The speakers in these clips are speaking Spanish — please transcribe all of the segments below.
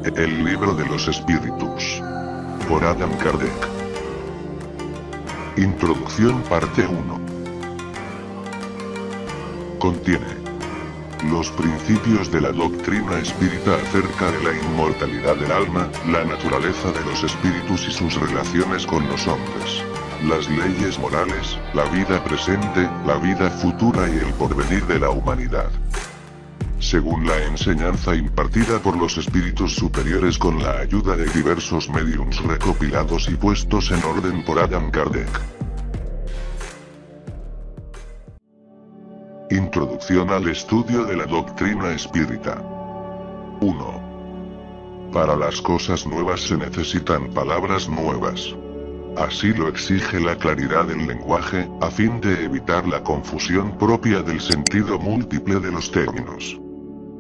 El libro de los espíritus. Por Adam Kardec. Introducción parte 1. Contiene los principios de la doctrina espírita acerca de la inmortalidad del alma, la naturaleza de los espíritus y sus relaciones con los hombres, las leyes morales, la vida presente, la vida futura y el porvenir de la humanidad. Según la enseñanza impartida por los espíritus superiores con la ayuda de diversos médiums recopilados y puestos en orden por Adam Kardec. Introducción al estudio de la doctrina espírita. 1. Para las cosas nuevas se necesitan palabras nuevas. Así lo exige la claridad del lenguaje, a fin de evitar la confusión propia del sentido múltiple de los términos.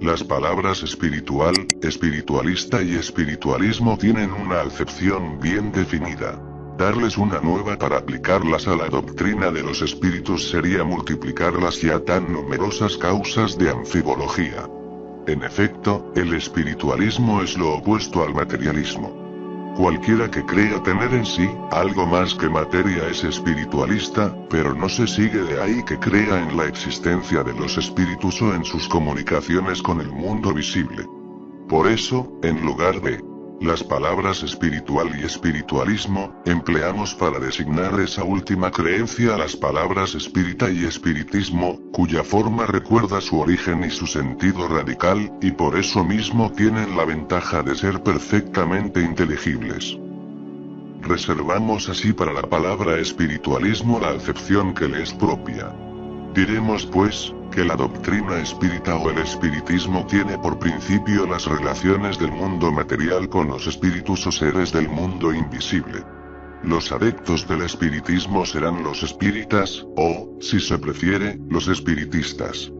Las palabras espiritual, espiritualista y espiritualismo tienen una acepción bien definida. Darles una nueva para aplicarlas a la doctrina de los espíritus sería multiplicar las ya tan numerosas causas de anfibología. En efecto, el espiritualismo es lo opuesto al materialismo. Cualquiera que crea tener en sí algo más que materia es espiritualista, pero no se sigue de ahí que crea en la existencia de los espíritus o en sus comunicaciones con el mundo visible. Por eso, en lugar de las palabras espiritual y espiritualismo, empleamos para designar esa última creencia las palabras espírita y espiritismo, cuya forma recuerda su origen y su sentido radical, y por eso mismo tienen la ventaja de ser perfectamente inteligibles. Reservamos así para la palabra espiritualismo la acepción que le es propia. Diremos pues, que la doctrina espírita o el espiritismo tiene por principio las relaciones del mundo material con los espíritus o seres del mundo invisible. Los adeptos del espiritismo serán los espíritas, o, si se prefiere, los espiritistas.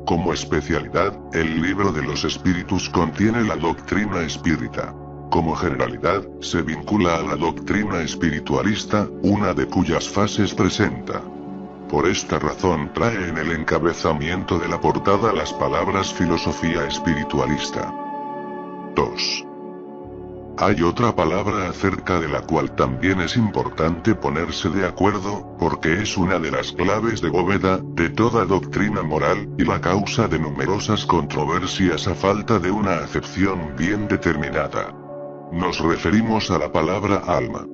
Como especialidad, el libro de los espíritus contiene la doctrina espírita. Como generalidad, se vincula a la doctrina espiritualista, una de cuyas fases presenta. Por esta razón trae en el encabezamiento de la portada las palabras filosofía espiritualista. 2. Hay otra palabra acerca de la cual también es importante ponerse de acuerdo, porque es una de las claves de bóveda de toda doctrina moral, y la causa de numerosas controversias a falta de una acepción bien determinada. Nos referimos a la palabra alma.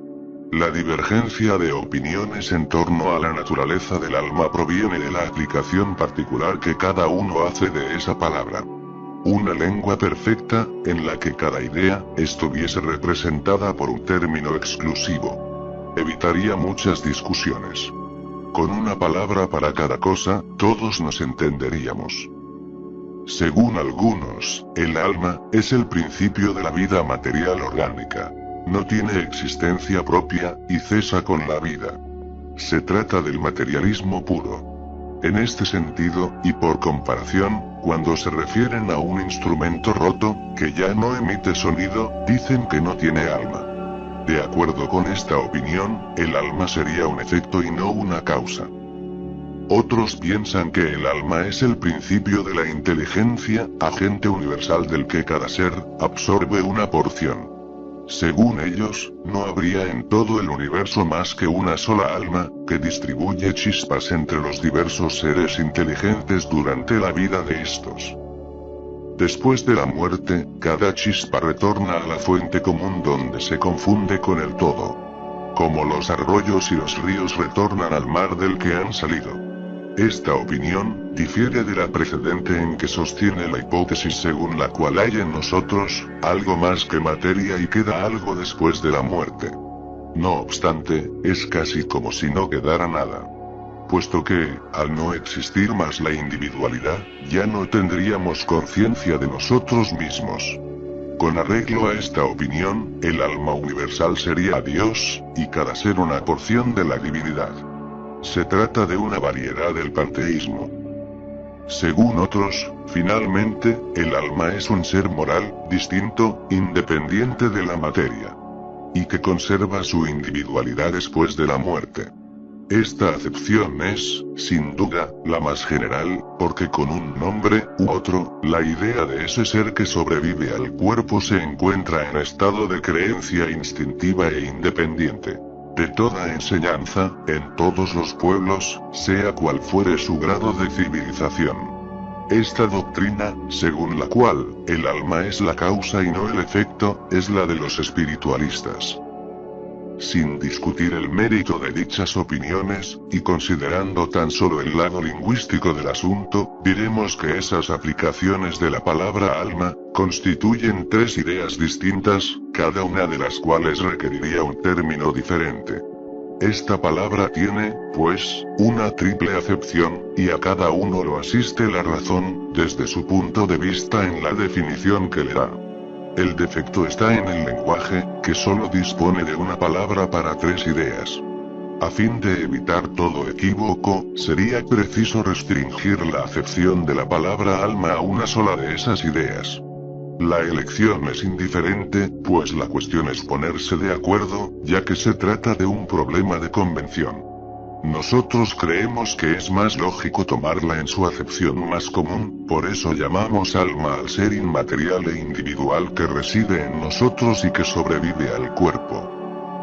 La divergencia de opiniones en torno a la naturaleza del alma proviene de la aplicación particular que cada uno hace de esa palabra. Una lengua perfecta, en la que cada idea estuviese representada por un término exclusivo, evitaría muchas discusiones. Con una palabra para cada cosa, todos nos entenderíamos. Según algunos, el alma es el principio de la vida material orgánica. No tiene existencia propia, y cesa con la vida. Se trata del materialismo puro. En este sentido, y por comparación, cuando se refieren a un instrumento roto, que ya no emite sonido, dicen que no tiene alma. De acuerdo con esta opinión, el alma sería un efecto y no una causa. Otros piensan que el alma es el principio de la inteligencia, agente universal del que cada ser absorbe una porción. Según ellos, no habría en todo el universo más que una sola alma, que distribuye chispas entre los diversos seres inteligentes durante la vida de estos. Después de la muerte, cada chispa retorna a la fuente común donde se confunde con el todo. Como los arroyos y los ríos retornan al mar del que han salido. Esta opinión difiere de la precedente en que sostiene la hipótesis según la cual hay en nosotros algo más que materia y queda algo después de la muerte. No obstante, es casi como si no quedara nada. Puesto que, al no existir más la individualidad, ya no tendríamos conciencia de nosotros mismos. Con arreglo a esta opinión, el alma universal sería Dios, y cada ser una porción de la divinidad. Se trata de una variedad del panteísmo. Según otros, finalmente, el alma es un ser moral, distinto, independiente de la materia. Y que conserva su individualidad después de la muerte. Esta acepción es, sin duda, la más general, porque con un nombre u otro, la idea de ese ser que sobrevive al cuerpo se encuentra en estado de creencia instintiva e independiente de toda enseñanza, en todos los pueblos, sea cual fuere su grado de civilización. Esta doctrina, según la cual, el alma es la causa y no el efecto, es la de los espiritualistas. Sin discutir el mérito de dichas opiniones, y considerando tan solo el lado lingüístico del asunto, diremos que esas aplicaciones de la palabra alma, constituyen tres ideas distintas, cada una de las cuales requeriría un término diferente. Esta palabra tiene, pues, una triple acepción, y a cada uno lo asiste la razón, desde su punto de vista en la definición que le da. El defecto está en el lenguaje, que solo dispone de una palabra para tres ideas. A fin de evitar todo equívoco, sería preciso restringir la acepción de la palabra alma a una sola de esas ideas. La elección es indiferente, pues la cuestión es ponerse de acuerdo, ya que se trata de un problema de convención. Nosotros creemos que es más lógico tomarla en su acepción más común, por eso llamamos alma al ser inmaterial e individual que reside en nosotros y que sobrevive al cuerpo.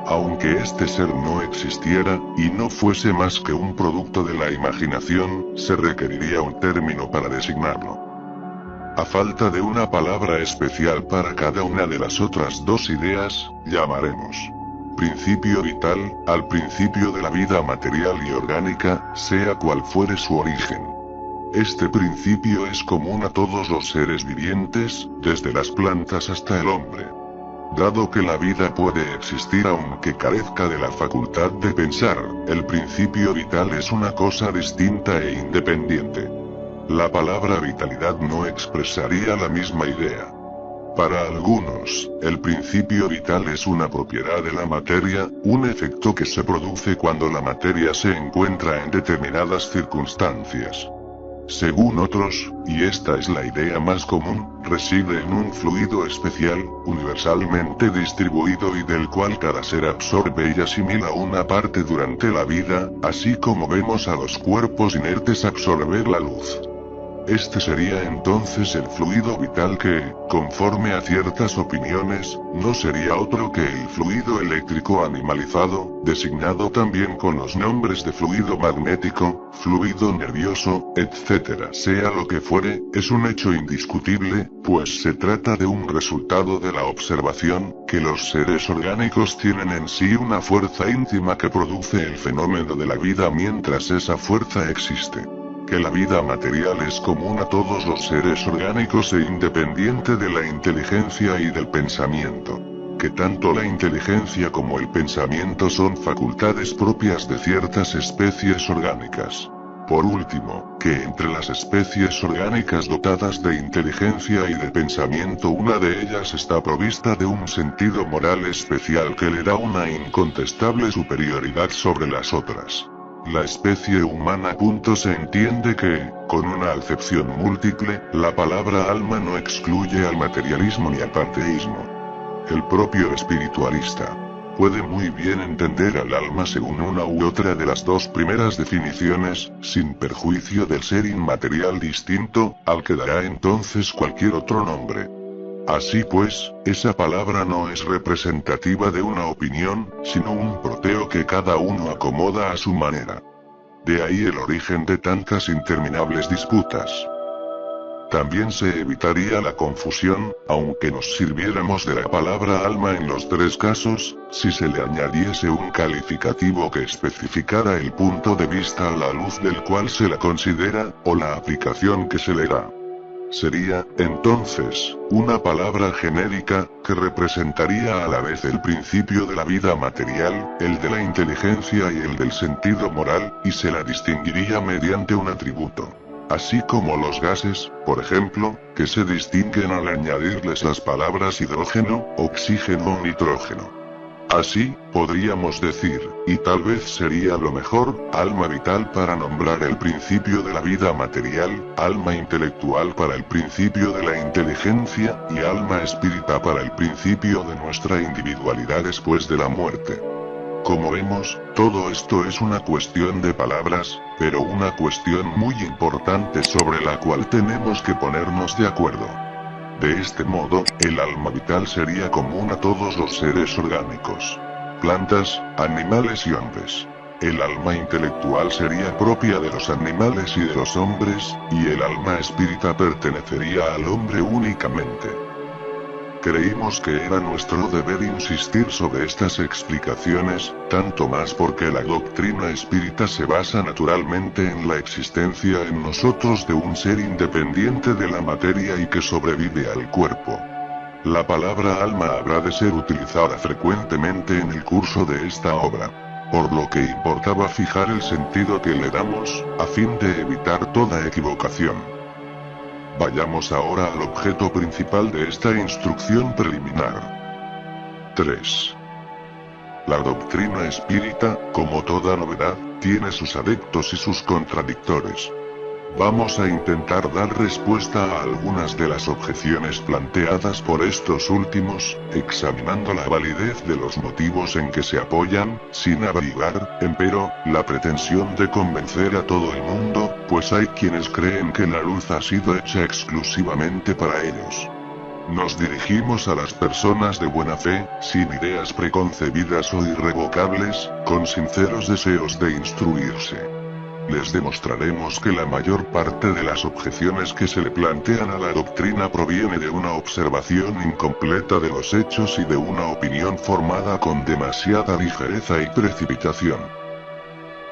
Aunque este ser no existiera, y no fuese más que un producto de la imaginación, se requeriría un término para designarlo. A falta de una palabra especial para cada una de las otras dos ideas, llamaremos principio vital, al principio de la vida material y orgánica, sea cual fuere su origen. Este principio es común a todos los seres vivientes, desde las plantas hasta el hombre. Dado que la vida puede existir aunque carezca de la facultad de pensar, el principio vital es una cosa distinta e independiente. La palabra vitalidad no expresaría la misma idea. Para algunos, el principio vital es una propiedad de la materia, un efecto que se produce cuando la materia se encuentra en determinadas circunstancias. Según otros, y esta es la idea más común, reside en un fluido especial, universalmente distribuido y del cual cada ser absorbe y asimila una parte durante la vida, así como vemos a los cuerpos inertes absorber la luz. Este sería entonces el fluido vital que, conforme a ciertas opiniones, no sería otro que el fluido eléctrico animalizado, designado también con los nombres de fluido magnético, fluido nervioso, etc. Sea lo que fuere, es un hecho indiscutible, pues se trata de un resultado de la observación, que los seres orgánicos tienen en sí una fuerza íntima que produce el fenómeno de la vida mientras esa fuerza existe. Que la vida material es común a todos los seres orgánicos e independiente de la inteligencia y del pensamiento. Que tanto la inteligencia como el pensamiento son facultades propias de ciertas especies orgánicas. Por último, que entre las especies orgánicas dotadas de inteligencia y de pensamiento una de ellas está provista de un sentido moral especial que le da una incontestable superioridad sobre las otras. La especie humana. Se entiende que, con una acepción múltiple, la palabra alma no excluye al materialismo ni al panteísmo. El propio espiritualista puede muy bien entender al alma según una u otra de las dos primeras definiciones, sin perjuicio del ser inmaterial distinto, al que dará entonces cualquier otro nombre. Así pues, esa palabra no es representativa de una opinión, sino un proteo que cada uno acomoda a su manera. De ahí el origen de tantas interminables disputas. También se evitaría la confusión, aunque nos sirviéramos de la palabra alma en los tres casos, si se le añadiese un calificativo que especificara el punto de vista a la luz del cual se la considera, o la aplicación que se le da. Sería, entonces, una palabra genérica, que representaría a la vez el principio de la vida material, el de la inteligencia y el del sentido moral, y se la distinguiría mediante un atributo. Así como los gases, por ejemplo, que se distinguen al añadirles las palabras hidrógeno, oxígeno o nitrógeno. Así, podríamos decir, y tal vez sería lo mejor, alma vital para nombrar el principio de la vida material, alma intelectual para el principio de la inteligencia, y alma espírita para el principio de nuestra individualidad después de la muerte. Como vemos, todo esto es una cuestión de palabras, pero una cuestión muy importante sobre la cual tenemos que ponernos de acuerdo. De este modo, el alma vital sería común a todos los seres orgánicos, plantas, animales y hombres. El alma intelectual sería propia de los animales y de los hombres, y el alma espírita pertenecería al hombre únicamente. Creímos que era nuestro deber insistir sobre estas explicaciones, tanto más porque la doctrina espírita se basa naturalmente en la existencia en nosotros de un ser independiente de la materia y que sobrevive al cuerpo. La palabra alma habrá de ser utilizada frecuentemente en el curso de esta obra, por lo que importaba fijar el sentido que le damos, a fin de evitar toda equivocación. Vayamos ahora al objeto principal de esta instrucción preliminar. 3. La doctrina espírita, como toda novedad, tiene sus adeptos y sus contradictores. Vamos a intentar dar respuesta a algunas de las objeciones planteadas por estos últimos, examinando la validez de los motivos en que se apoyan, sin abrigar, empero, la pretensión de convencer a todo el mundo, pues hay quienes creen que la luz ha sido hecha exclusivamente para ellos. Nos dirigimos a las personas de buena fe, sin ideas preconcebidas o irrevocables, con sinceros deseos de instruirse. Les demostraremos que la mayor parte de las objeciones que se le plantean a la doctrina proviene de una observación incompleta de los hechos y de una opinión formada con demasiada ligereza y precipitación.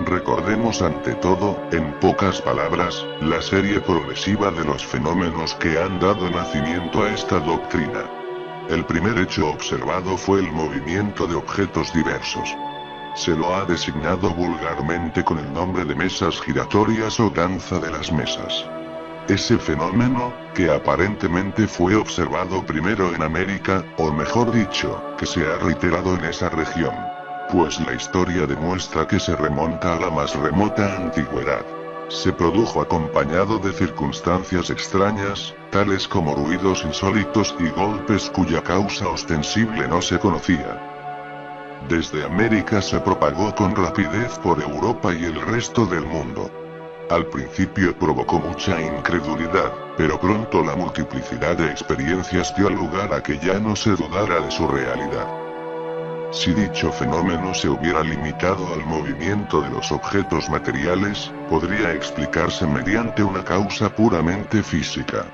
Recordemos ante todo, en pocas palabras, la serie progresiva de los fenómenos que han dado nacimiento a esta doctrina. El primer hecho observado fue el movimiento de objetos diversos. Se lo ha designado vulgarmente con el nombre de mesas giratorias o danza de las mesas. Ese fenómeno, que aparentemente fue observado primero en América, o mejor dicho, que se ha reiterado en esa región, pues la historia demuestra que se remonta a la más remota antigüedad. Se produjo acompañado de circunstancias extrañas, tales como ruidos insólitos y golpes cuya causa ostensible no se conocía. Desde América se propagó con rapidez por Europa y el resto del mundo. Al principio provocó mucha incredulidad, pero pronto la multiplicidad de experiencias dio lugar a que ya no se dudara de su realidad. Si dicho fenómeno se hubiera limitado al movimiento de los objetos materiales, podría explicarse mediante una causa puramente física.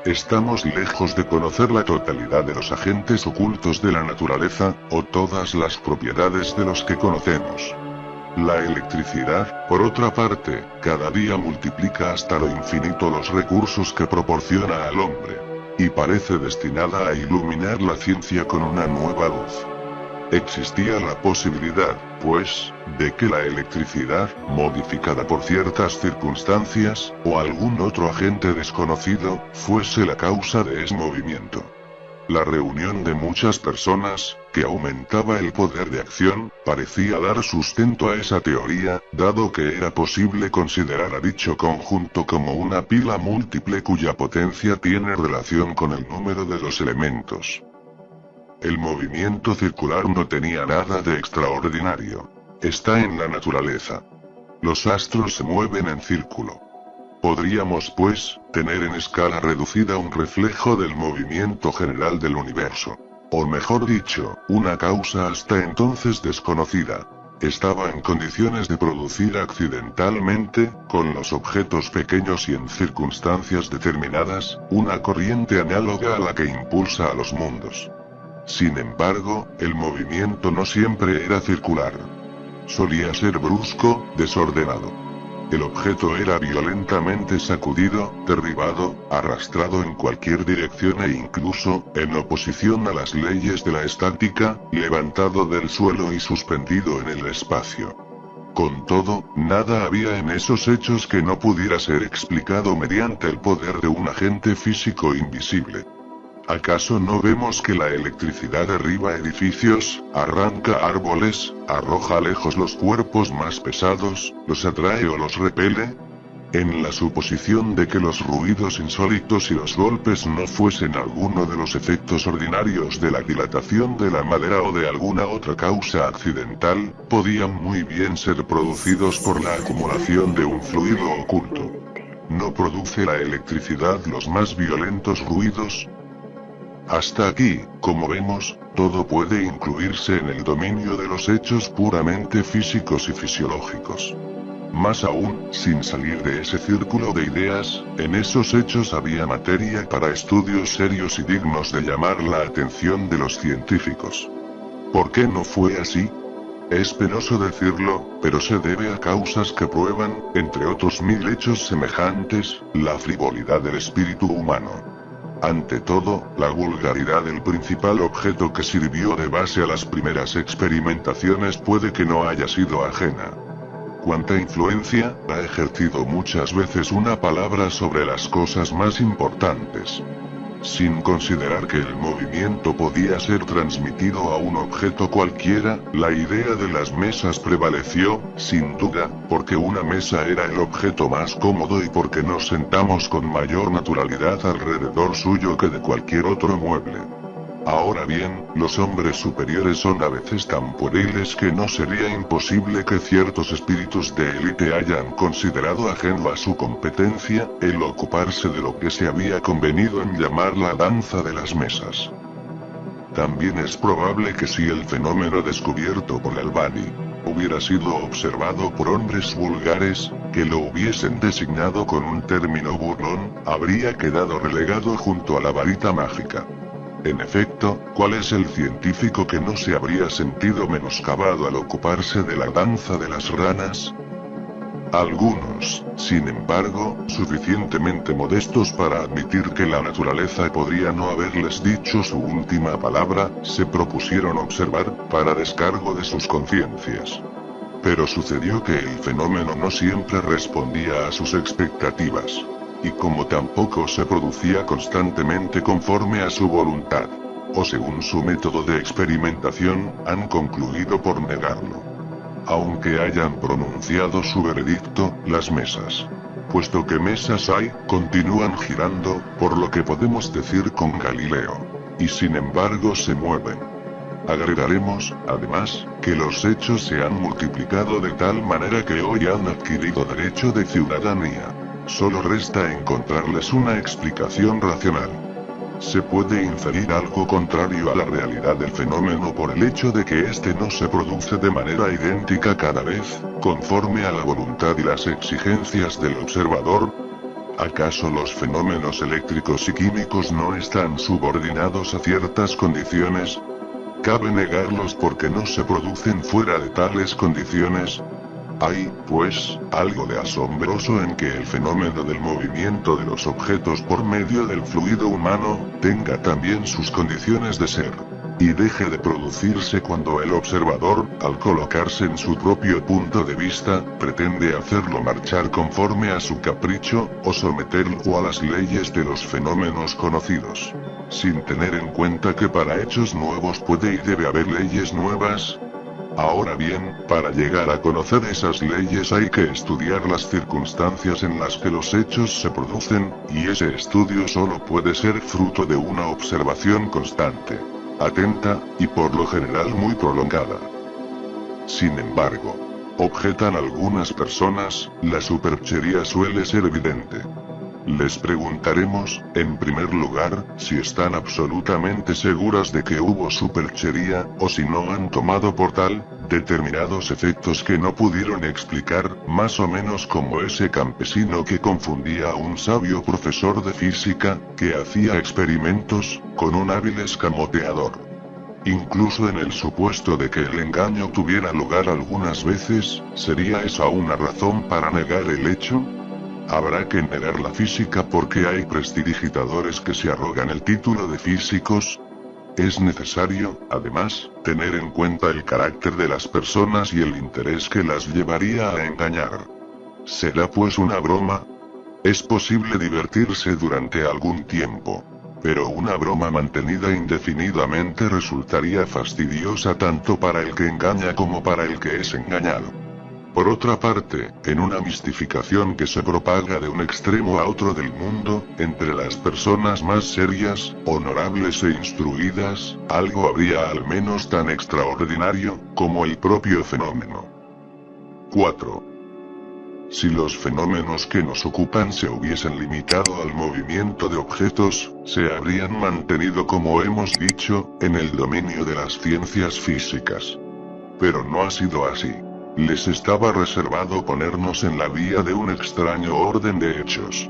Estamos lejos de conocer la totalidad de los agentes ocultos de la naturaleza, o todas las propiedades de los que conocemos. La electricidad, por otra parte, cada día multiplica hasta lo infinito los recursos que proporciona al hombre, y parece destinada a iluminar la ciencia con una nueva luz. Existía la posibilidad, pues, de que la electricidad, modificada por ciertas circunstancias, o algún otro agente desconocido, fuese la causa de ese movimiento. La reunión de muchas personas, que aumentaba el poder de acción, parecía dar sustento a esa teoría, dado que era posible considerar a dicho conjunto como una pila múltiple cuya potencia tiene relación con el número de los elementos. El movimiento circular no tenía nada de extraordinario. Está en la naturaleza. Los astros se mueven en círculo. Podríamos, pues, tener en escala reducida un reflejo del movimiento general del universo. O mejor dicho, una causa hasta entonces desconocida. Estaba en condiciones de producir accidentalmente, con los objetos pequeños y en circunstancias determinadas, una corriente análoga a la que impulsa a los mundos. Sin embargo, el movimiento no siempre era circular. Solía ser brusco, desordenado. El objeto era violentamente sacudido, derribado, arrastrado en cualquier dirección e incluso, en oposición a las leyes de la estática, levantado del suelo y suspendido en el espacio. Con todo, nada había en esos hechos que no pudiera ser explicado mediante el poder de un agente físico invisible. ¿Acaso no vemos que la electricidad derriba edificios, arranca árboles, arroja lejos los cuerpos más pesados, los atrae o los repele? En la suposición de que los ruidos insólitos y los golpes no fuesen alguno de los efectos ordinarios de la dilatación de la madera o de alguna otra causa accidental, podían muy bien ser producidos por la acumulación de un fluido oculto. ¿No produce la electricidad los más violentos ruidos? Hasta aquí, como vemos, todo puede incluirse en el dominio de los hechos puramente físicos y fisiológicos. Más aún, sin salir de ese círculo de ideas, en esos hechos había materia para estudios serios y dignos de llamar la atención de los científicos. ¿Por qué no fue así? Es penoso decirlo, pero se debe a causas que prueban, entre otros 1000 hechos semejantes, la frivolidad del espíritu humano. Ante todo, la vulgaridad del principal objeto que sirvió de base a las primeras experimentaciones puede que no haya sido ajena. Cuánta influencia ha ejercido muchas veces una palabra sobre las cosas más importantes. Sin considerar que el movimiento podía ser transmitido a un objeto cualquiera, la idea de las mesas prevaleció, sin duda, porque una mesa era el objeto más cómodo y porque nos sentamos con mayor naturalidad alrededor suyo que de cualquier otro mueble. Ahora bien, los hombres superiores son a veces tan pueriles que no sería imposible que ciertos espíritus de élite hayan considerado ajeno a su competencia, el ocuparse de lo que se había convenido en llamar la danza de las mesas. También es probable que si el fenómeno descubierto por Albani hubiera sido observado por hombres vulgares, que lo hubiesen designado con un término burlón, habría quedado relegado junto a la varita mágica. En efecto, ¿cuál es el científico que no se habría sentido menoscabado al ocuparse de la danza de las ranas? Algunos, sin embargo, suficientemente modestos para admitir que la naturaleza podría no haberles dicho su última palabra, se propusieron observar, para descargo de sus conciencias. Pero sucedió que el fenómeno no siempre respondía a sus expectativas. Y como tampoco se producía constantemente conforme a su voluntad, o según su método de experimentación, han concluido por negarlo. Aunque hayan pronunciado su veredicto, las mesas, puesto que mesas hay, continúan girando, por lo que podemos decir con Galileo. Y sin embargo se mueven. Agregaremos, además, que los hechos se han multiplicado de tal manera que hoy han adquirido derecho de ciudadanía. Solo resta encontrarles una explicación racional. Se puede inferir algo contrario a la realidad del fenómeno por el hecho de que éste no se produce de manera idéntica cada vez, conforme a la voluntad y las exigencias del observador. ¿Acaso los fenómenos eléctricos y químicos no están subordinados a ciertas condiciones? ¿Cabe negarlos porque no se producen fuera de tales condiciones? Hay, pues, algo de asombroso en que el fenómeno del movimiento de los objetos por medio del fluido humano, tenga también sus condiciones de ser, y deje de producirse cuando el observador, al colocarse en su propio punto de vista, pretende hacerlo marchar conforme a su capricho, o someterlo a las leyes de los fenómenos conocidos, sin tener en cuenta que para hechos nuevos puede y debe haber leyes nuevas. Ahora bien, para llegar a conocer esas leyes hay que estudiar las circunstancias en las que los hechos se producen, y ese estudio solo puede ser fruto de una observación constante, atenta, y por lo general muy prolongada. Sin embargo, objetan algunas personas, la superchería suele ser evidente. Les preguntaremos, en primer lugar, si están absolutamente seguras de que hubo superchería, o si no han tomado por tal, determinados efectos que no pudieron explicar, más o menos como ese campesino que confundía a un sabio profesor de física, que hacía experimentos, con un hábil escamoteador. Incluso en el supuesto de que el engaño tuviera lugar algunas veces, ¿sería esa una razón para negar el hecho? Habrá que negar la física porque hay prestidigitadores que se arrogan el título de físicos. Es necesario, además, tener en cuenta el carácter de las personas y el interés que las llevaría a engañar. ¿Será pues una broma? Es posible divertirse durante algún tiempo, pero una broma mantenida indefinidamente resultaría fastidiosa tanto para el que engaña como para el que es engañado. Por otra parte, en una mistificación que se propaga de un extremo a otro del mundo, entre las personas más serias, honorables e instruidas, algo habría al menos tan extraordinario, como el propio fenómeno. 4. Si los fenómenos que nos ocupan se hubiesen limitado al movimiento de objetos, se habrían mantenido, como hemos dicho, en el dominio de las ciencias físicas. Pero no ha sido así. Les estaba reservado ponernos en la vía de un extraño orden de hechos.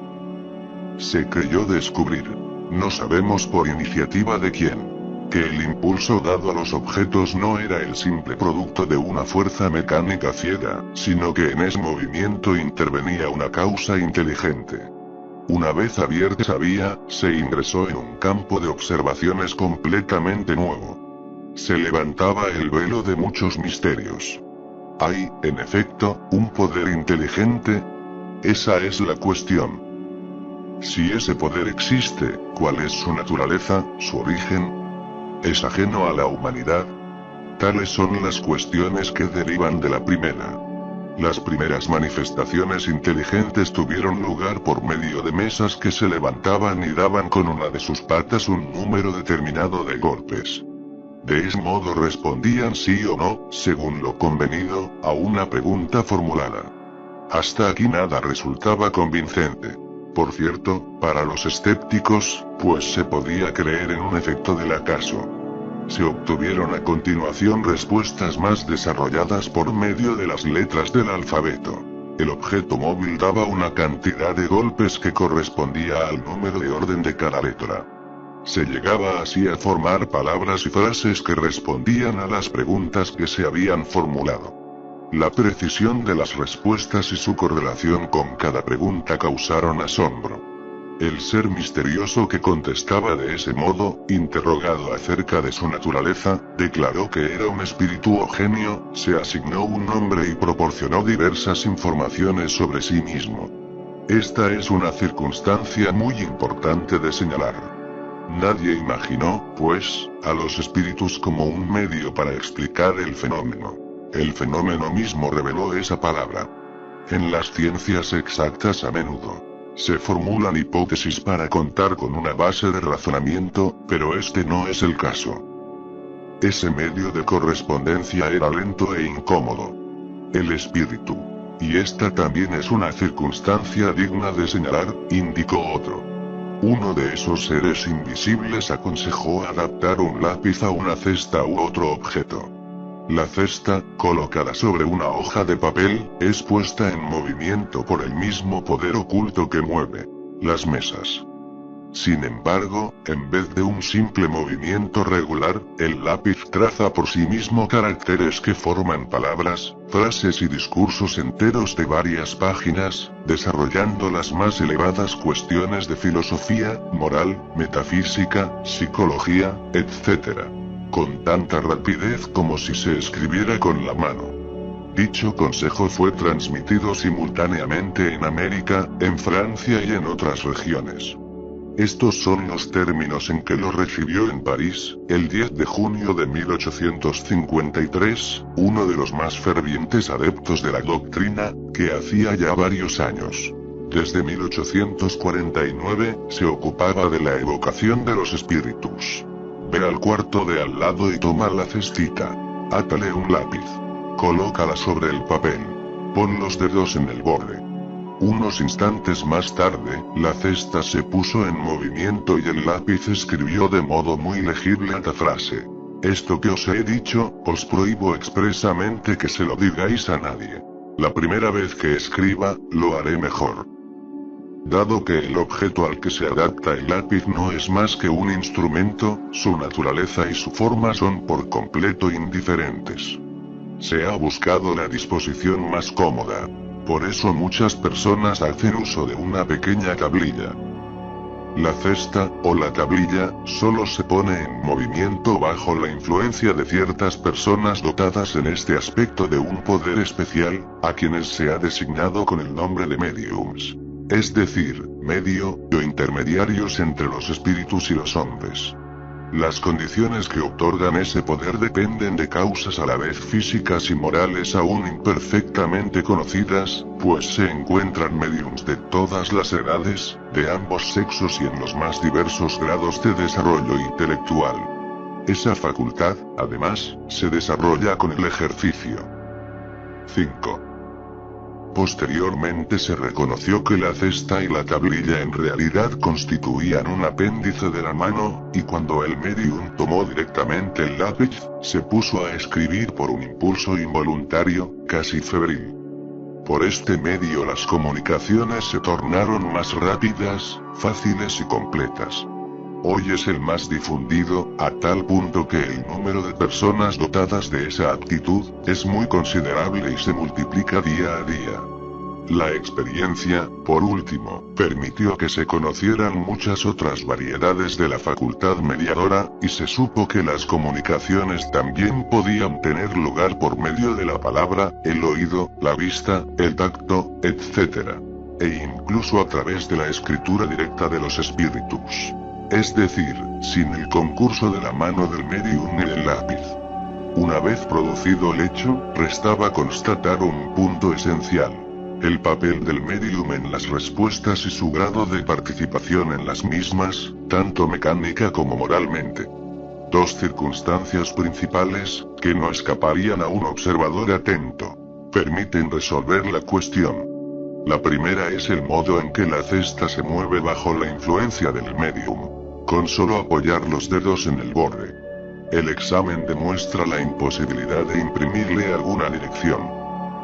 Se creyó descubrir, no sabemos por iniciativa de quién, que el impulso dado a los objetos no era el simple producto de una fuerza mecánica ciega, sino que en ese movimiento intervenía una causa inteligente. Una vez abierta esa vía, se ingresó en un campo de observaciones completamente nuevo. Se levantaba el velo de muchos misterios. ¿Hay, en efecto, un poder inteligente? Esa es la cuestión. Si ese poder existe, ¿cuál es su naturaleza, su origen? ¿Es ajeno a la humanidad? Tales son las cuestiones que derivan de la primera. Las primeras manifestaciones inteligentes tuvieron lugar por medio de mesas que se levantaban y daban con una de sus patas un número determinado de golpes. De ese modo respondían sí o no, según lo convenido, a una pregunta formulada. Hasta aquí nada resultaba convincente. Por cierto, para los escépticos, pues se podía creer en un efecto del acaso. Se obtuvieron a continuación respuestas más desarrolladas por medio de las letras del alfabeto. El objeto móvil daba una cantidad de golpes que correspondía al número de orden de cada letra. Se llegaba así a formar palabras y frases que respondían a las preguntas que se habían formulado. La precisión de las respuestas y su correlación con cada pregunta causaron asombro. El ser misterioso que contestaba de ese modo, interrogado acerca de su naturaleza, declaró que era un espíritu o genio, se asignó un nombre y proporcionó diversas informaciones sobre sí mismo. Esta es una circunstancia muy importante de señalar. Nadie imaginó, pues, a los espíritus como un medio para explicar el fenómeno. El fenómeno mismo reveló esa palabra. En las ciencias exactas a menudo se formulan hipótesis para contar con una base de razonamiento, pero este no es el caso. Ese medio de correspondencia era lento e incómodo. El espíritu. Y esta también es una circunstancia digna de señalar, indicó otro. Uno de esos seres invisibles aconsejó adaptar un lápiz a una cesta u otro objeto. La cesta, colocada sobre una hoja de papel, es puesta en movimiento por el mismo poder oculto que mueve las mesas. Sin embargo, en vez de un simple movimiento regular, el lápiz traza por sí mismo caracteres que forman palabras, frases y discursos enteros de varias páginas, desarrollando las más elevadas cuestiones de filosofía, moral, metafísica, psicología, etc. Con tanta rapidez como si se escribiera con la mano. Dicho consejo fue transmitido simultáneamente en América, en Francia y en otras regiones. Estos son los términos en que lo recibió en París, el 10 de junio de 1853, uno de los más fervientes adeptos de la doctrina, que hacía ya varios años. Desde 1849, se ocupaba de la evocación de los espíritus. Ve al cuarto de al lado y toma la cestita. Átale un lápiz. Colócala sobre el papel. Pon los dedos en el borde. Unos instantes más tarde, la cesta se puso en movimiento y el lápiz escribió de modo muy legible esta frase. Esto que os he dicho, os prohíbo expresamente que se lo digáis a nadie. La primera vez que escriba, lo haré mejor. Dado que el objeto al que se adapta el lápiz no es más que un instrumento, su naturaleza y su forma son por completo indiferentes. Se ha buscado la disposición más cómoda. Por eso muchas personas hacen uso de una pequeña tablilla. La cesta, o la tablilla, solo se pone en movimiento bajo la influencia de ciertas personas dotadas en este aspecto de un poder especial, a quienes se ha designado con el nombre de mediums. Es decir, medio, o intermediarios entre los espíritus y los hombres. Las condiciones que otorgan ese poder dependen de causas a la vez físicas y morales aún imperfectamente conocidas, pues se encuentran mediums de todas las edades, de ambos sexos y en los más diversos grados de desarrollo intelectual. Esa facultad, además, se desarrolla con el ejercicio. 5. Posteriormente se reconoció que la cesta y la tablilla en realidad constituían un apéndice de la mano, y cuando el medium tomó directamente el lápiz, se puso a escribir por un impulso involuntario, casi febril. Por este medio las comunicaciones se tornaron más rápidas, fáciles y completas. Hoy es el más difundido, a tal punto que el número de personas dotadas de esa aptitud es muy considerable y se multiplica día a día. La experiencia, por último, permitió que se conocieran muchas otras variedades de la facultad mediadora, y se supo que las comunicaciones también podían tener lugar por medio de la palabra, el oído, la vista, el tacto, etc. E incluso a través de la escritura directa de los espíritus. Es decir, sin el concurso de la mano del medium ni del lápiz. Una vez producido el hecho, restaba constatar un punto esencial: el papel del medium en las respuestas y su grado de participación en las mismas, tanto mecánica como moralmente. Dos circunstancias principales, que no escaparían a un observador atento, permiten resolver la cuestión. La primera es el modo en que la cesta se mueve bajo la influencia del medium. Con solo apoyar los dedos en el borde. El examen demuestra la imposibilidad de imprimirle alguna dirección.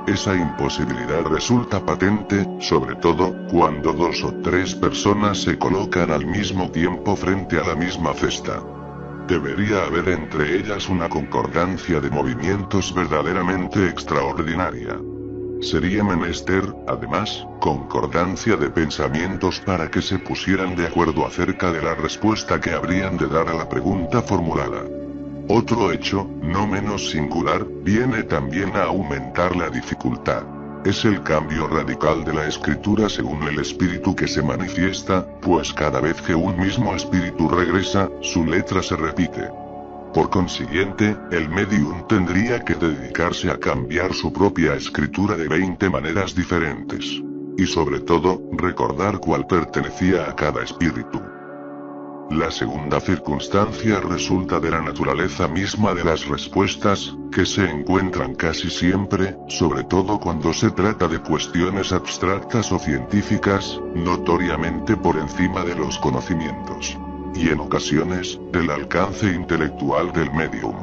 Esa imposibilidad resulta patente, sobre todo, cuando 2 o 3 personas se colocan al mismo tiempo frente a la misma cesta. Debería haber entre ellas una concordancia de movimientos verdaderamente extraordinaria. Sería menester, además, concordancia de pensamientos para que se pusieran de acuerdo acerca de la respuesta que habrían de dar a la pregunta formulada. Otro hecho, no menos singular, viene también a aumentar la dificultad. Es el cambio radical de la escritura según el espíritu que se manifiesta, pues cada vez que un mismo espíritu regresa, su letra se repite. Por consiguiente, el medium tendría que dedicarse a cambiar su propia escritura de 20 maneras diferentes. Y sobre todo, recordar cuál pertenecía a cada espíritu. La segunda circunstancia resulta de la naturaleza misma de las respuestas, que se encuentran casi siempre, sobre todo cuando se trata de cuestiones abstractas o científicas, notoriamente por encima de los conocimientos. Y en ocasiones, del alcance intelectual del medium.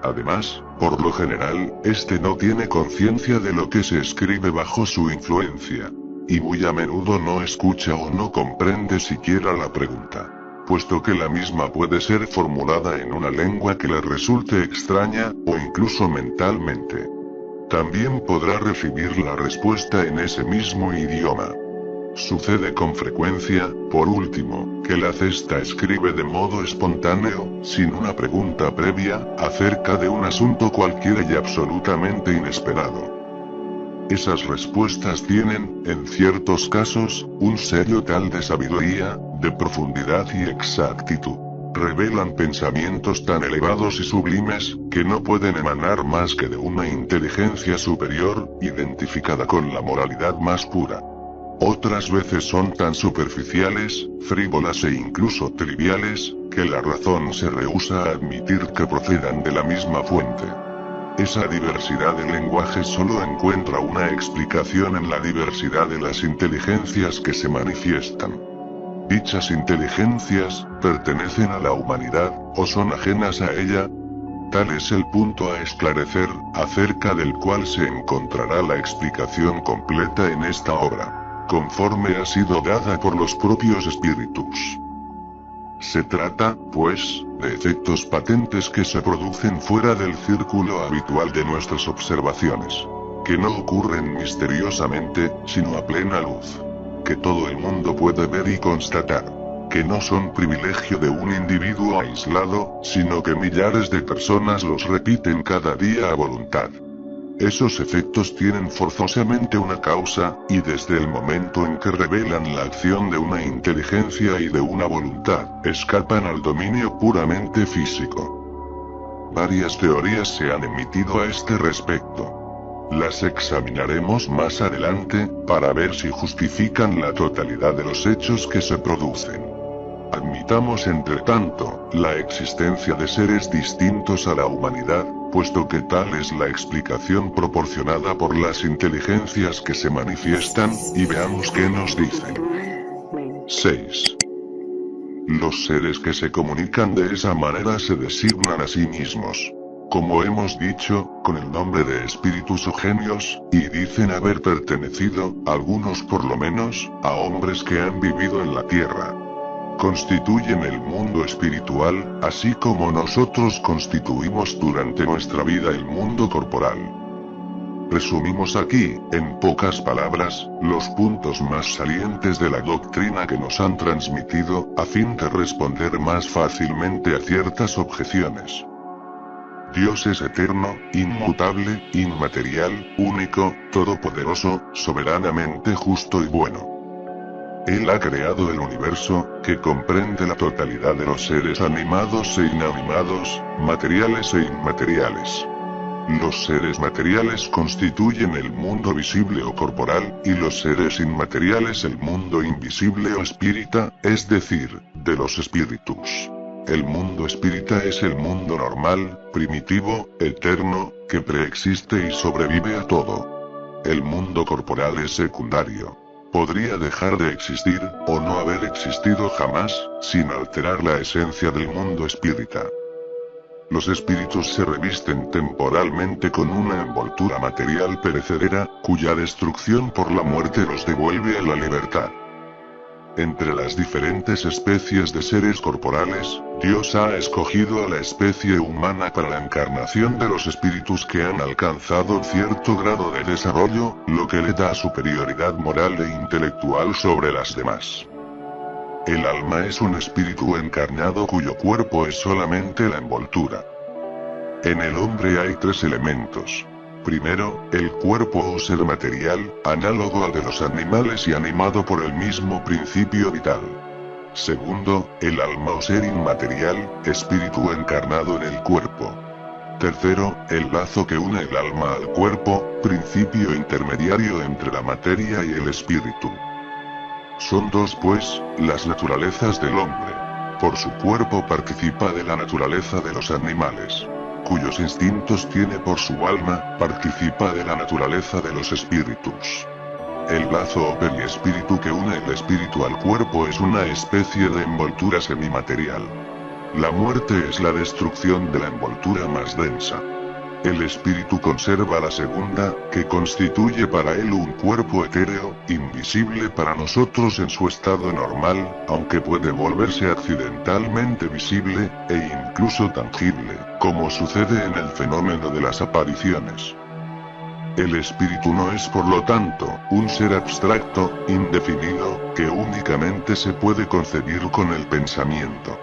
Además, por lo general, este no tiene conciencia de lo que se escribe bajo su influencia. Y muy a menudo no escucha o no comprende siquiera la pregunta, puesto que la misma puede ser formulada en una lengua que le resulte extraña, o incluso mentalmente. También podrá recibir la respuesta en ese mismo idioma. Sucede con frecuencia, por último, que la cesta escribe de modo espontáneo, sin una pregunta previa, acerca de un asunto cualquiera y absolutamente inesperado. Esas respuestas tienen, en ciertos casos, un sello tal de sabiduría, de profundidad y exactitud. Revelan pensamientos tan elevados y sublimes, que no pueden emanar más que de una inteligencia superior, identificada con la moralidad más pura. Otras veces son tan superficiales, frívolas e incluso triviales, que la razón se rehúsa a admitir que procedan de la misma fuente. Esa diversidad de lenguaje solo encuentra una explicación en la diversidad de las inteligencias que se manifiestan. Dichas inteligencias, pertenecen a la humanidad, o son ajenas a ella. Tal es el punto a esclarecer, acerca del cual se encontrará la explicación completa en esta obra, conforme ha sido dada por los propios espíritus. Se trata, pues, de efectos patentes que se producen fuera del círculo habitual de nuestras observaciones. Que no ocurren misteriosamente, sino a plena luz. Que todo el mundo puede ver y constatar. Que no son privilegio de un individuo aislado, sino que millares de personas los repiten cada día a voluntad. Esos efectos tienen forzosamente una causa, y desde el momento en que revelan la acción de una inteligencia y de una voluntad, escapan al dominio puramente físico. Varias teorías se han emitido a este respecto. Las examinaremos más adelante, para ver si justifican la totalidad de los hechos que se producen. Admitamos entre tanto, la existencia de seres distintos a la humanidad, puesto que tal es la explicación proporcionada por las inteligencias que se manifiestan, y veamos qué nos dicen. 6. Los seres que se comunican de esa manera se designan a sí mismos, como hemos dicho, con el nombre de espíritus o genios, y dicen haber pertenecido, algunos por lo menos, a hombres que han vivido en la tierra. Constituyen el mundo espiritual, así como nosotros constituimos durante nuestra vida el mundo corporal. Resumimos aquí, en pocas palabras, los puntos más salientes de la doctrina que nos han transmitido, a fin de responder más fácilmente a ciertas objeciones. Dios es eterno, inmutable, inmaterial, único, todopoderoso, soberanamente justo y bueno. Él ha creado el universo, que comprende la totalidad de los seres animados e inanimados, materiales e inmateriales. Los seres materiales constituyen el mundo visible o corporal, y los seres inmateriales el mundo invisible o espírita, es decir, de los espíritus. El mundo espírita es el mundo normal, primitivo, eterno, que preexiste y sobrevive a todo. El mundo corporal es secundario. Podría dejar de existir, o no haber existido jamás, sin alterar la esencia del mundo espírita. Los espíritus se revisten temporalmente con una envoltura material perecedera, cuya destrucción por la muerte los devuelve a la libertad. Entre las diferentes especies de seres corporales, Dios ha escogido a la especie humana para la encarnación de los espíritus que han alcanzado cierto grado de desarrollo, lo que le da superioridad moral e intelectual sobre las demás. El alma es un espíritu encarnado cuyo cuerpo es solamente la envoltura. En el hombre hay tres elementos. Primero, el cuerpo o ser material, análogo al de los animales y animado por el mismo principio vital. Segundo, el alma o ser inmaterial, espíritu encarnado en el cuerpo. Tercero, el lazo que une el alma al cuerpo, principio intermediario entre la materia y el espíritu. Son dos pues, las naturalezas del hombre. Por su cuerpo participa de la naturaleza de los animales. Cuyos instintos tiene por su alma, participa de la naturaleza de los espíritus. El lazo o periespíritu que une el espíritu al cuerpo es una especie de envoltura semimaterial. La muerte es la destrucción de la envoltura más densa. El espíritu conserva la segunda, que constituye para él un cuerpo etéreo, invisible para nosotros en su estado normal, aunque puede volverse accidentalmente visible, e incluso tangible, como sucede en el fenómeno de las apariciones. El espíritu no es por lo tanto, un ser abstracto, indefinido, que únicamente se puede concebir con el pensamiento.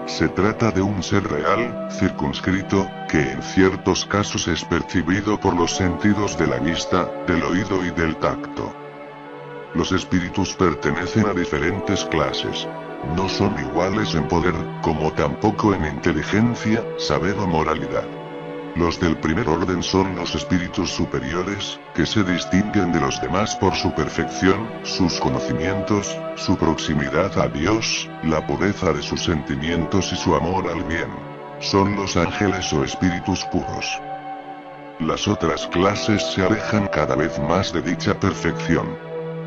Se trata de un ser real, circunscrito, que en ciertos casos es percibido por los sentidos de la vista, del oído y del tacto. Los espíritus pertenecen a diferentes clases. No son iguales en poder, como tampoco en inteligencia, saber o moralidad. Los del primer orden son los espíritus superiores, que se distinguen de los demás por su perfección, sus conocimientos, su proximidad a Dios, la pureza de sus sentimientos y su amor al bien. Son los ángeles o espíritus puros. Las otras clases se alejan cada vez más de dicha perfección.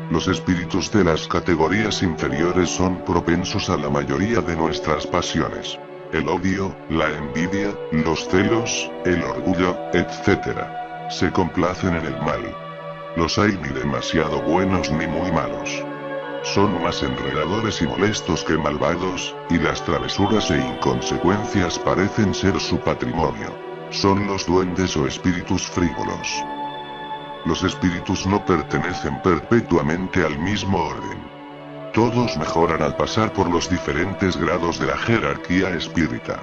Los espíritus de las categorías inferiores son propensos a la mayoría de nuestras pasiones. El odio, la envidia, los celos, el orgullo, etc. Se complacen en el mal. Los hay ni demasiado buenos ni muy malos. Son más enredadores y molestos que malvados, y las travesuras e inconsecuencias parecen ser su patrimonio. Son los duendes o espíritus frívolos. Los espíritus no pertenecen perpetuamente al mismo orden. Todos mejoran al pasar por los diferentes grados de la jerarquía espírita.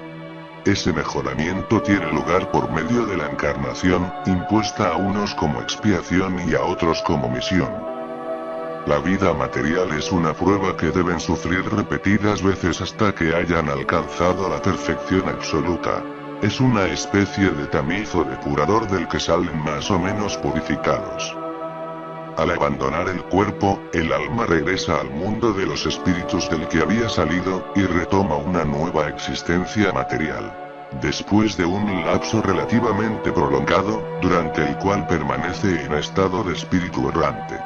Ese mejoramiento tiene lugar por medio de la encarnación, impuesta a unos como expiación y a otros como misión. La vida material es una prueba que deben sufrir repetidas veces hasta que hayan alcanzado la perfección absoluta. Es una especie de tamiz o depurador del que salen más o menos purificados. Al abandonar el cuerpo, el alma regresa al mundo de los espíritus del que había salido, y retoma una nueva existencia material. Después de un lapso relativamente prolongado, durante el cual permanece en estado de espíritu errante.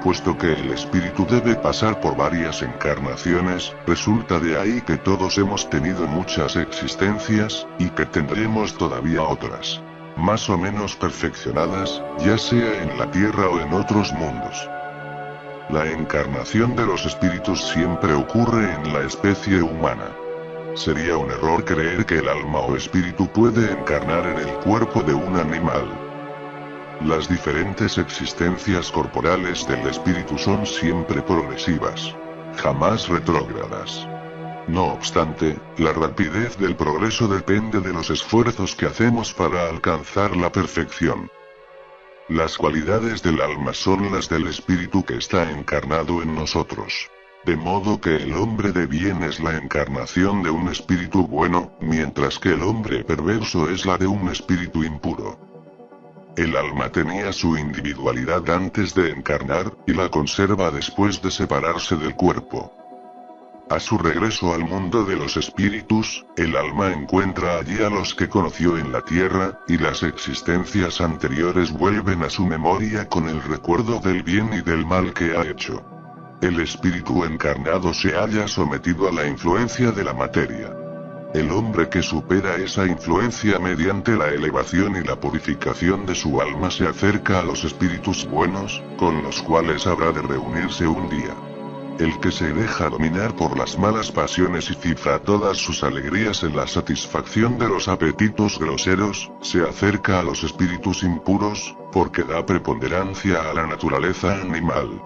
Puesto que el espíritu debe pasar por varias encarnaciones, resulta de ahí que todos hemos tenido muchas existencias, y que tendremos todavía otras, más o menos perfeccionadas, ya sea en la Tierra o en otros mundos. La encarnación de los espíritus siempre ocurre en la especie humana. Sería un error creer que el alma o espíritu puede encarnar en el cuerpo de un animal. Las diferentes existencias corporales del espíritu son siempre progresivas, jamás retrógradas. No obstante, la rapidez del progreso depende de los esfuerzos que hacemos para alcanzar la perfección. Las cualidades del alma son las del espíritu que está encarnado en nosotros. De modo que el hombre de bien es la encarnación de un espíritu bueno, mientras que el hombre perverso es la de un espíritu impuro. El alma tenía su individualidad antes de encarnar, y la conserva después de separarse del cuerpo. A su regreso al mundo de los espíritus, el alma encuentra allí a los que conoció en la tierra, y las existencias anteriores vuelven a su memoria con el recuerdo del bien y del mal que ha hecho. El espíritu encarnado se halla sometido a la influencia de la materia. El hombre que supera esa influencia mediante la elevación y la purificación de su alma se acerca a los espíritus buenos, con los cuales habrá de reunirse un día. El que se deja dominar por las malas pasiones y cifra todas sus alegrías en la satisfacción de los apetitos groseros, se acerca a los espíritus impuros, porque da preponderancia a la naturaleza animal.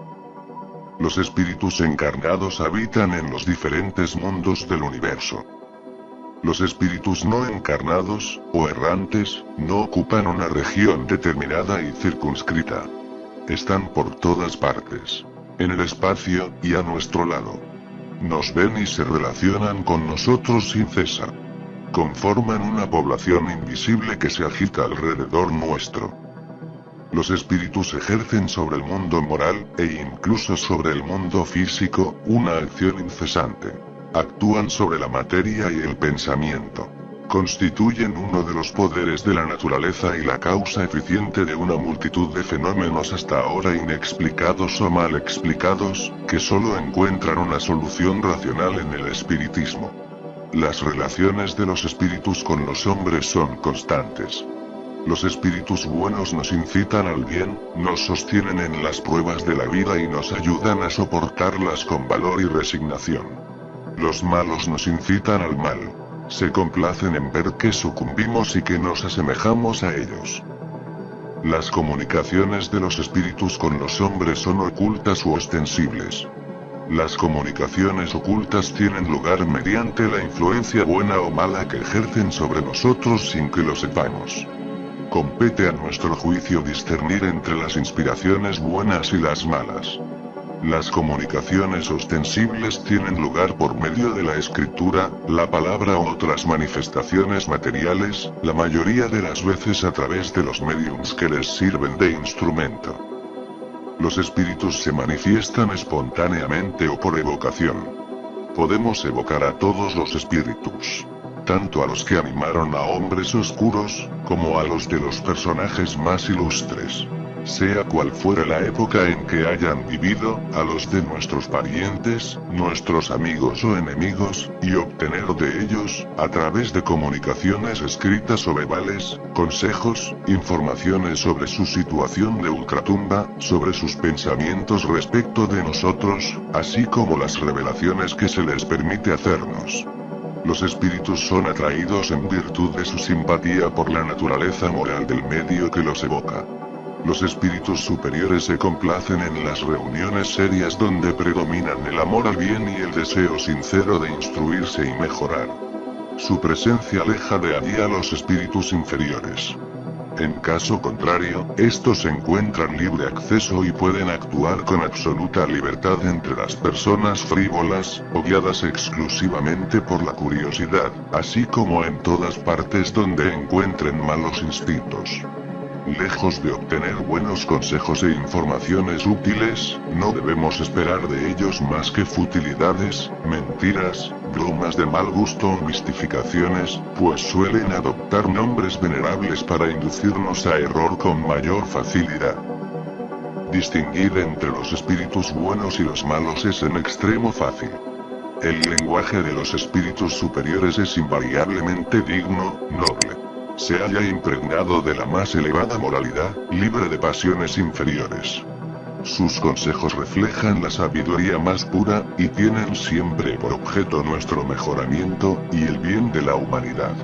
Los espíritus encarnados habitan en los diferentes mundos del universo. Los espíritus no encarnados, o errantes, no ocupan una región determinada y circunscrita. Están por todas partes, en el espacio, y a nuestro lado. Nos ven y se relacionan con nosotros sin cesar. Conforman una población invisible que se agita alrededor nuestro. Los espíritus ejercen sobre el mundo moral, e incluso sobre el mundo físico, una acción incesante. Actúan sobre la materia y el pensamiento. Constituyen uno de los poderes de la naturaleza y la causa eficiente de una multitud de fenómenos hasta ahora inexplicados o mal explicados, que solo encuentran una solución racional en el espiritismo. Las relaciones de los espíritus con los hombres son constantes. Los espíritus buenos nos incitan al bien, nos sostienen en las pruebas de la vida y nos ayudan a soportarlas con valor y resignación. Los malos nos incitan al mal. Se complacen en ver que sucumbimos y que nos asemejamos a ellos. Las comunicaciones de los espíritus con los hombres son ocultas u ostensibles. Las comunicaciones ocultas tienen lugar mediante la influencia buena o mala que ejercen sobre nosotros sin que lo sepamos. Compete a nuestro juicio discernir entre las inspiraciones buenas y las malas. Las comunicaciones ostensibles tienen lugar por medio de la escritura, la palabra o otras manifestaciones materiales, la mayoría de las veces a través de los mediums que les sirven de instrumento. Los espíritus se manifiestan espontáneamente o por evocación. Podemos evocar a todos los espíritus, tanto a los que animaron a hombres oscuros, como a los de los personajes más ilustres. Sea cual fuera la época en que hayan vivido, a los de nuestros parientes, nuestros amigos o enemigos, y obtener de ellos, a través de comunicaciones escritas o verbales, consejos, informaciones sobre su situación de ultratumba, sobre sus pensamientos respecto de nosotros, así como las revelaciones que se les permite hacernos. Los espíritus son atraídos en virtud de su simpatía por la naturaleza moral del medio que los evoca. Los espíritus superiores se complacen en las reuniones serias donde predominan el amor al bien y el deseo sincero de instruirse y mejorar. Su presencia aleja de allí a los espíritus inferiores. En caso contrario, estos encuentran libre acceso y pueden actuar con absoluta libertad entre las personas frívolas, o guiadas exclusivamente por la curiosidad, así como en todas partes donde encuentren malos instintos. Lejos de obtener buenos consejos e informaciones útiles, no debemos esperar de ellos más que futilidades, mentiras, bromas de mal gusto o mistificaciones, pues suelen adoptar nombres venerables para inducirnos a error con mayor facilidad. Distinguir entre los espíritus buenos y los malos es en extremo fácil. El lenguaje de los espíritus superiores es invariablemente digno, noble. Se halla impregnado de la más elevada moralidad, libre de pasiones inferiores. Sus consejos reflejan la sabiduría más pura, y tienen siempre por objeto nuestro mejoramiento, y el bien de la humanidad.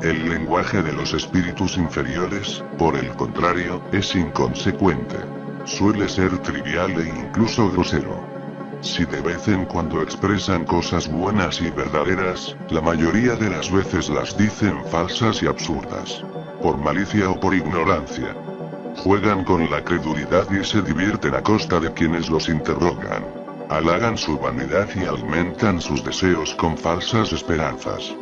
El lenguaje de los espíritus inferiores, por el contrario, es inconsecuente. Suele ser trivial e incluso grosero. Si de vez en cuando expresan cosas buenas y verdaderas, la mayoría de las veces las dicen falsas y absurdas. Por malicia o por ignorancia. Juegan con la credulidad y se divierten a costa de quienes los interrogan. Halagan su vanidad y alimentan sus deseos con falsas esperanzas.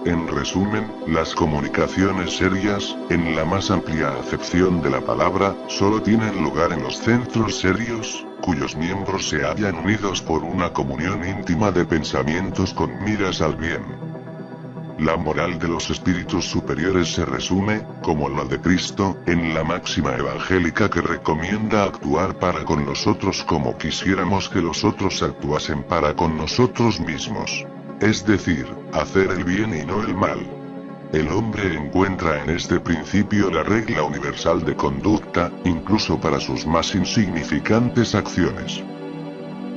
En resumen, las comunicaciones serias, en la más amplia acepción de la palabra, solo tienen lugar en los centros serios, cuyos miembros se hallan unidos por una comunión íntima de pensamientos con miras al bien. La moral de los espíritus superiores se resume, como la de Cristo, en la máxima evangélica que recomienda actuar para con los otros como quisiéramos que los otros actuasen para con nosotros mismos. Es decir, hacer el bien y no el mal. El hombre encuentra en este principio la regla universal de conducta, incluso para sus más insignificantes acciones.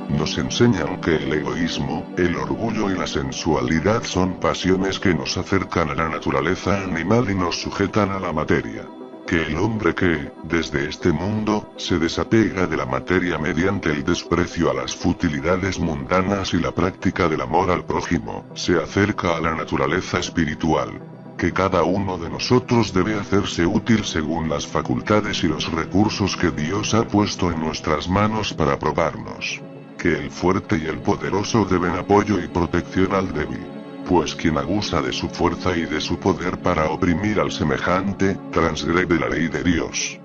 Nos enseñan que el egoísmo, el orgullo y la sensualidad son pasiones que nos acercan a la naturaleza animal y nos sujetan a la materia. Que el hombre que, desde este mundo, se desapega de la materia mediante el desprecio a las futilidades mundanas y la práctica del amor al prójimo, se acerca a la naturaleza espiritual. Que cada uno de nosotros debe hacerse útil según las facultades y los recursos que Dios ha puesto en nuestras manos para probarnos. Que el fuerte y el poderoso deben apoyo y protección al débil. Pues quien abusa de su fuerza y de su poder para oprimir al semejante, transgrede la ley de Dios.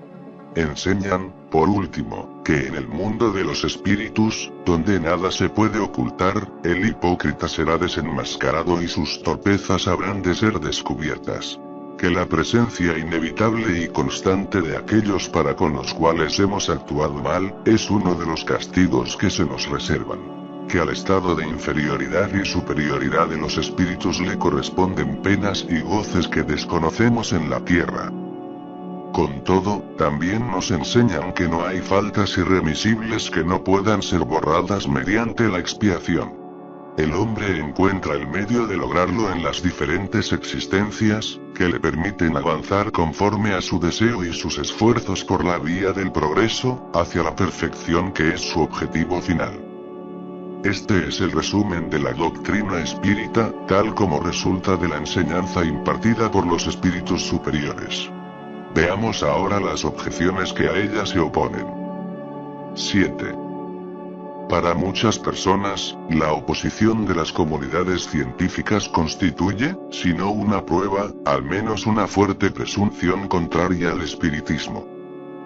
Enseñan, por último, que en el mundo de los espíritus, donde nada se puede ocultar, el hipócrita será desenmascarado y sus torpezas habrán de ser descubiertas. Que la presencia inevitable y constante de aquellos para con los cuales hemos actuado mal, es uno de los castigos que se nos reservan. Que al estado de inferioridad y superioridad de los espíritus le corresponden penas y goces que desconocemos en la tierra. Con todo, también nos enseñan que no hay faltas irremisibles que no puedan ser borradas mediante la expiación. El hombre encuentra el medio de lograrlo en las diferentes existencias, que le permiten avanzar conforme a su deseo y sus esfuerzos por la vía del progreso, hacia la perfección que es su objetivo final. Este es el resumen de la doctrina espírita, tal como resulta de la enseñanza impartida por los espíritus superiores. Veamos ahora las objeciones que a ella se oponen. 7. Para muchas personas, la oposición de las comunidades científicas constituye, si no una prueba, al menos una fuerte presunción contraria al espiritismo.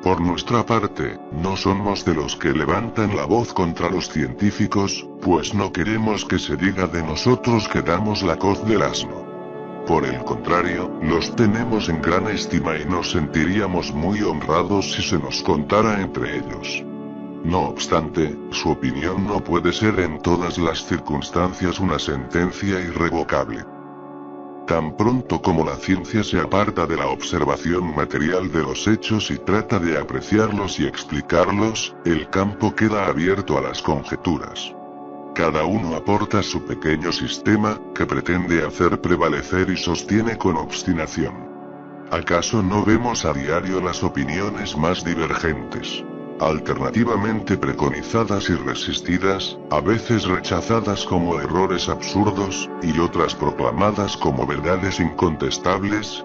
Por nuestra parte, no somos de los que levantan la voz contra los científicos, pues no queremos que se diga de nosotros que damos la coz del asno. Por el contrario, los tenemos en gran estima y nos sentiríamos muy honrados si se nos contara entre ellos. No obstante, su opinión no puede ser en todas las circunstancias una sentencia irrevocable. Tan pronto como la ciencia se aparta de la observación material de los hechos y trata de apreciarlos y explicarlos, el campo queda abierto a las conjeturas. Cada uno aporta su pequeño sistema, que pretende hacer prevalecer y sostiene con obstinación. ¿Acaso no vemos a diario las opiniones más divergentes? alternativamente preconizadas y resistidas, a veces rechazadas como errores absurdos, y otras proclamadas como verdades incontestables.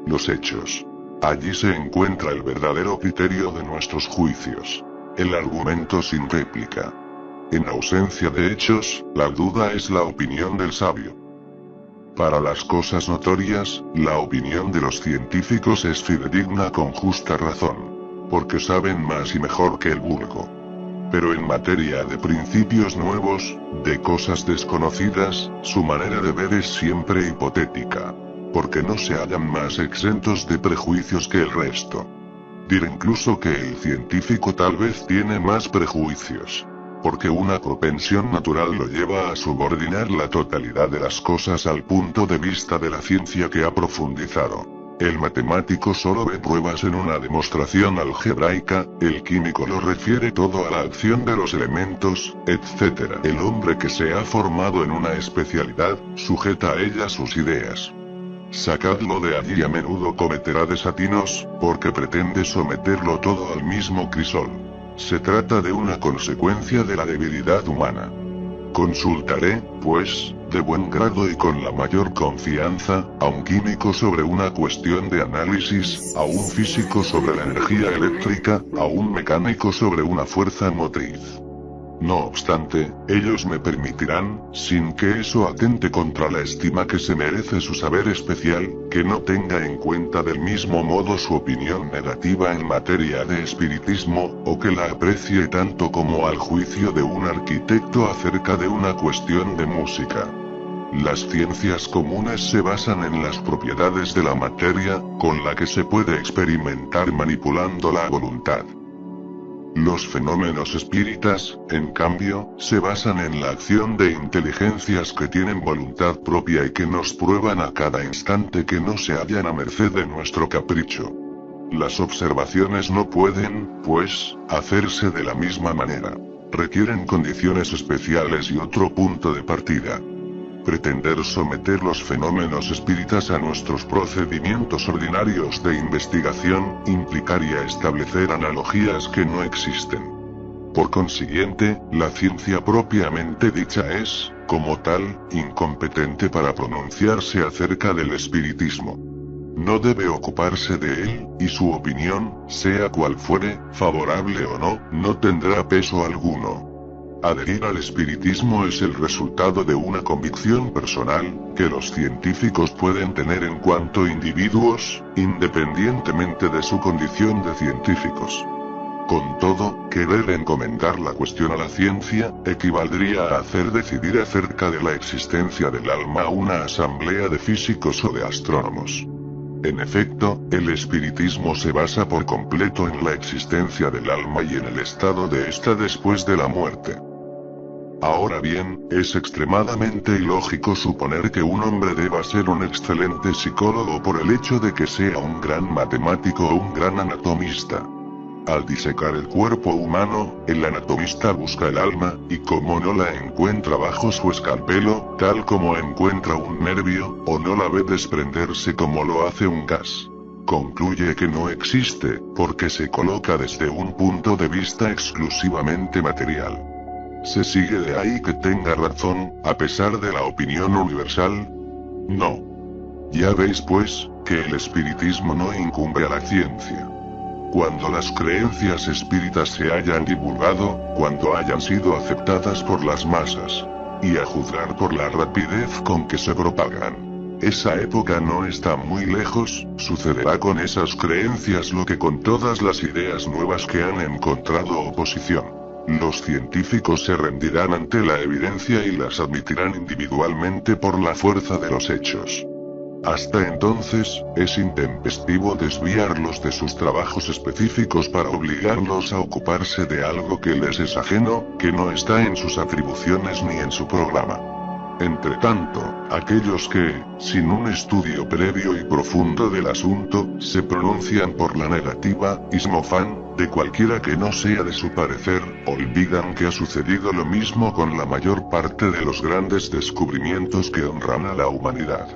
Los hechos. Allí se encuentra el verdadero criterio de nuestros juicios. El argumento sin réplica. En ausencia de hechos, la duda es la opinión del sabio. Para las cosas notorias, la opinión de los científicos es fidedigna con justa razón, porque saben más y mejor que el vulgo. Pero en materia de principios nuevos, de cosas desconocidas, su manera de ver es siempre hipotética, porque no se hallan más exentos de prejuicios que el resto. Diré incluso que el científico tal vez tiene más prejuicios, porque una propensión natural lo lleva a subordinar la totalidad de las cosas al punto de vista de la ciencia que ha profundizado. El matemático solo ve pruebas en una demostración algebraica, el químico lo refiere todo a la acción de los elementos, etc. El hombre que se ha formado en una especialidad, sujeta a ella sus ideas. Sacadlo de allí y a menudo cometerá desatinos, porque pretende someterlo todo al mismo crisol. Se trata de una consecuencia de la debilidad humana. Consultaré, pues, de buen grado y con la mayor confianza, a un químico sobre una cuestión de análisis, a un físico sobre la energía eléctrica, a un mecánico sobre una fuerza motriz. No obstante, ellos me permitirán, sin que eso atente contra la estima que se merece su saber especial, que no tenga en cuenta del mismo modo su opinión negativa en materia de espiritismo, o que la aprecie tanto como al juicio de un arquitecto acerca de una cuestión de música. Las ciencias comunes se basan en las propiedades de la materia, con la que se puede experimentar manipulando la voluntad. Los fenómenos espíritas, en cambio, se basan en la acción de inteligencias que tienen voluntad propia y que nos prueban a cada instante que no se hallan a merced de nuestro capricho. Las observaciones no pueden, pues, hacerse de la misma manera. Requieren condiciones especiales y otro punto de partida. Pretender someter los fenómenos espíritas a nuestros procedimientos ordinarios de investigación, implicaría establecer analogías que no existen. Por consiguiente, la ciencia propiamente dicha es, como tal, incompetente para pronunciarse acerca del espiritismo. No debe ocuparse de él, y su opinión, sea cual fuere, favorable o no, no tendrá peso alguno. Adherir al espiritismo es el resultado de una convicción personal, que los científicos pueden tener en cuanto individuos, independientemente de su condición de científicos. Con todo, querer encomendar la cuestión a la ciencia, equivaldría a hacer decidir acerca de la existencia del alma a una asamblea de físicos o de astrónomos. En efecto, el espiritismo se basa por completo en la existencia del alma y en el estado de ésta después de la muerte. Ahora bien, es extremadamente ilógico suponer que un hombre deba ser un excelente psicólogo por el hecho de que sea un gran matemático o un gran anatomista. Al disecar el cuerpo humano, el anatomista busca el alma, y como no la encuentra bajo su escalpelo, tal como encuentra un nervio, o no la ve desprenderse como lo hace un gas, concluye que no existe, porque se coloca desde un punto de vista exclusivamente material. ¿Se sigue de ahí que tenga razón, a pesar de la opinión universal? No. Ya veis pues, que el espiritismo no incumbe a la ciencia. Cuando las creencias espíritas se hayan divulgado, cuando hayan sido aceptadas por las masas, y a juzgar por la rapidez con que se propagan, esa época no está muy lejos, sucederá con esas creencias lo que con todas las ideas nuevas que han encontrado oposición. Los científicos se rendirán ante la evidencia y las admitirán individualmente por la fuerza de los hechos. Hasta entonces, es intempestivo desviarlos de sus trabajos específicos para obligarlos a ocuparse de algo que les es ajeno, que no está en sus atribuciones ni en su programa. Entretanto, aquellos que, sin un estudio previo y profundo del asunto, se pronuncian por la negativa, y se mofan de cualquiera que no sea de su parecer, olvidan que ha sucedido lo mismo con la mayor parte de los grandes descubrimientos que honran a la humanidad.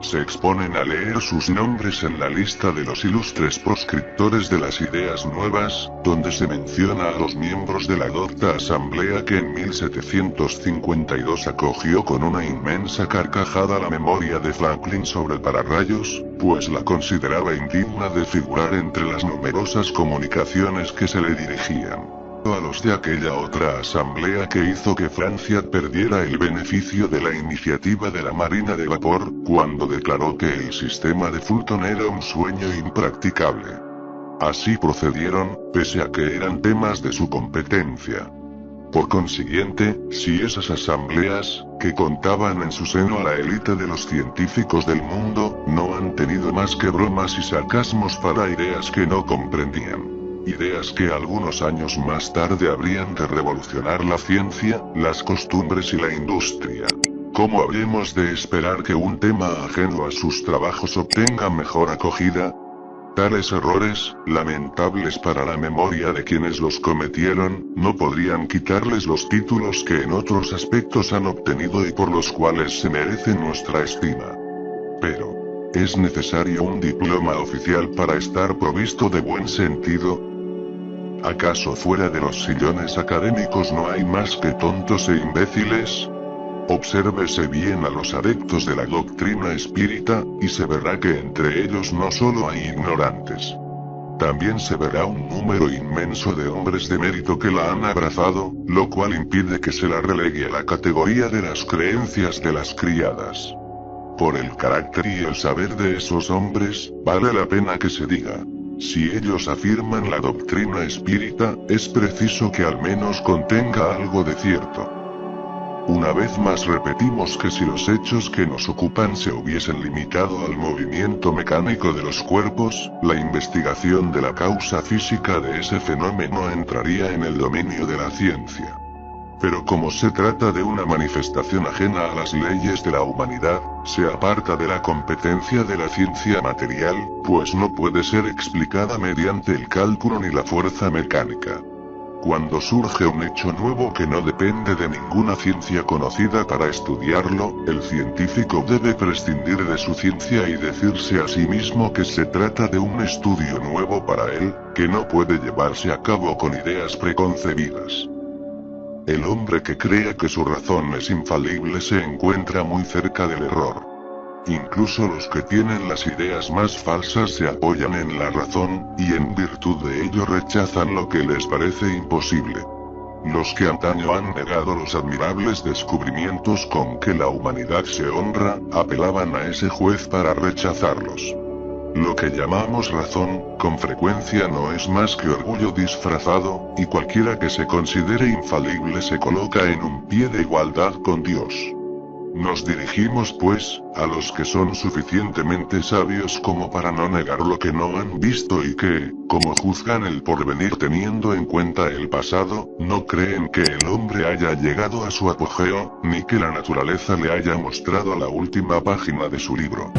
se exponen a leer sus nombres en la lista de los ilustres proscriptores de las ideas nuevas, donde se menciona a los miembros de la docta asamblea que en 1752 acogió con una inmensa carcajada la memoria de Franklin sobre pararrayos, pues la consideraba indigna de figurar entre las numerosas comunicaciones que se le dirigían a los de aquella otra asamblea que hizo que Francia perdiera el beneficio de la iniciativa de la Marina de Vapor, cuando declaró que el sistema de Fulton era un sueño impracticable. Así procedieron, pese a que eran temas de su competencia. Por consiguiente, si esas asambleas, que contaban en su seno a la élite de los científicos del mundo, no han tenido más que bromas y sarcasmos para ideas que no comprendían. Ideas que algunos años más tarde habrían de revolucionar la ciencia, las costumbres y la industria. ¿Cómo habremos de esperar que un tema ajeno a sus trabajos obtenga mejor acogida? Tales errores, lamentables para la memoria de quienes los cometieron, no podrían quitarles los títulos que en otros aspectos han obtenido y por los cuales se merecen nuestra estima. Pero, ¿es necesario un diploma oficial para estar provisto de buen sentido? ¿Acaso fuera de los sillones académicos no hay más que tontos e imbéciles? Obsérvese bien a los adeptos de la doctrina espírita, y se verá que entre ellos no solo hay ignorantes. También se verá un número inmenso de hombres de mérito que la han abrazado, lo cual impide que se la relegue a la categoría de las creencias de las criadas. Por el carácter y el saber de esos hombres, vale la pena que se diga. Si ellos afirman la doctrina espírita, es preciso que al menos contenga algo de cierto. Una vez más repetimos que si los hechos que nos ocupan se hubiesen limitado al movimiento mecánico de los cuerpos, la investigación de la causa física de ese fenómeno entraría en el dominio de la ciencia. Pero como se trata de una manifestación ajena a las leyes de la humanidad, se aparta de la competencia de la ciencia material, pues no puede ser explicada mediante el cálculo ni la fuerza mecánica. Cuando surge un hecho nuevo que no depende de ninguna ciencia conocida para estudiarlo, el científico debe prescindir de su ciencia y decirse a sí mismo que se trata de un estudio nuevo para él, que no puede llevarse a cabo con ideas preconcebidas. El hombre que crea que su razón es infalible se encuentra muy cerca del error. Incluso los que tienen las ideas más falsas se apoyan en la razón, y en virtud de ello rechazan lo que les parece imposible. Los que antaño han negado los admirables descubrimientos con que la humanidad se honra, apelaban a ese juez para rechazarlos. Lo que llamamos razón, con frecuencia no es más que orgullo disfrazado, y cualquiera que se considere infalible se coloca en un pie de igualdad con Dios. Nos dirigimos pues, a los que son suficientemente sabios como para no negar lo que no han visto y que, como juzgan el porvenir teniendo en cuenta el pasado, no creen que el hombre haya llegado a su apogeo, ni que la naturaleza le haya mostrado la última página de su libro.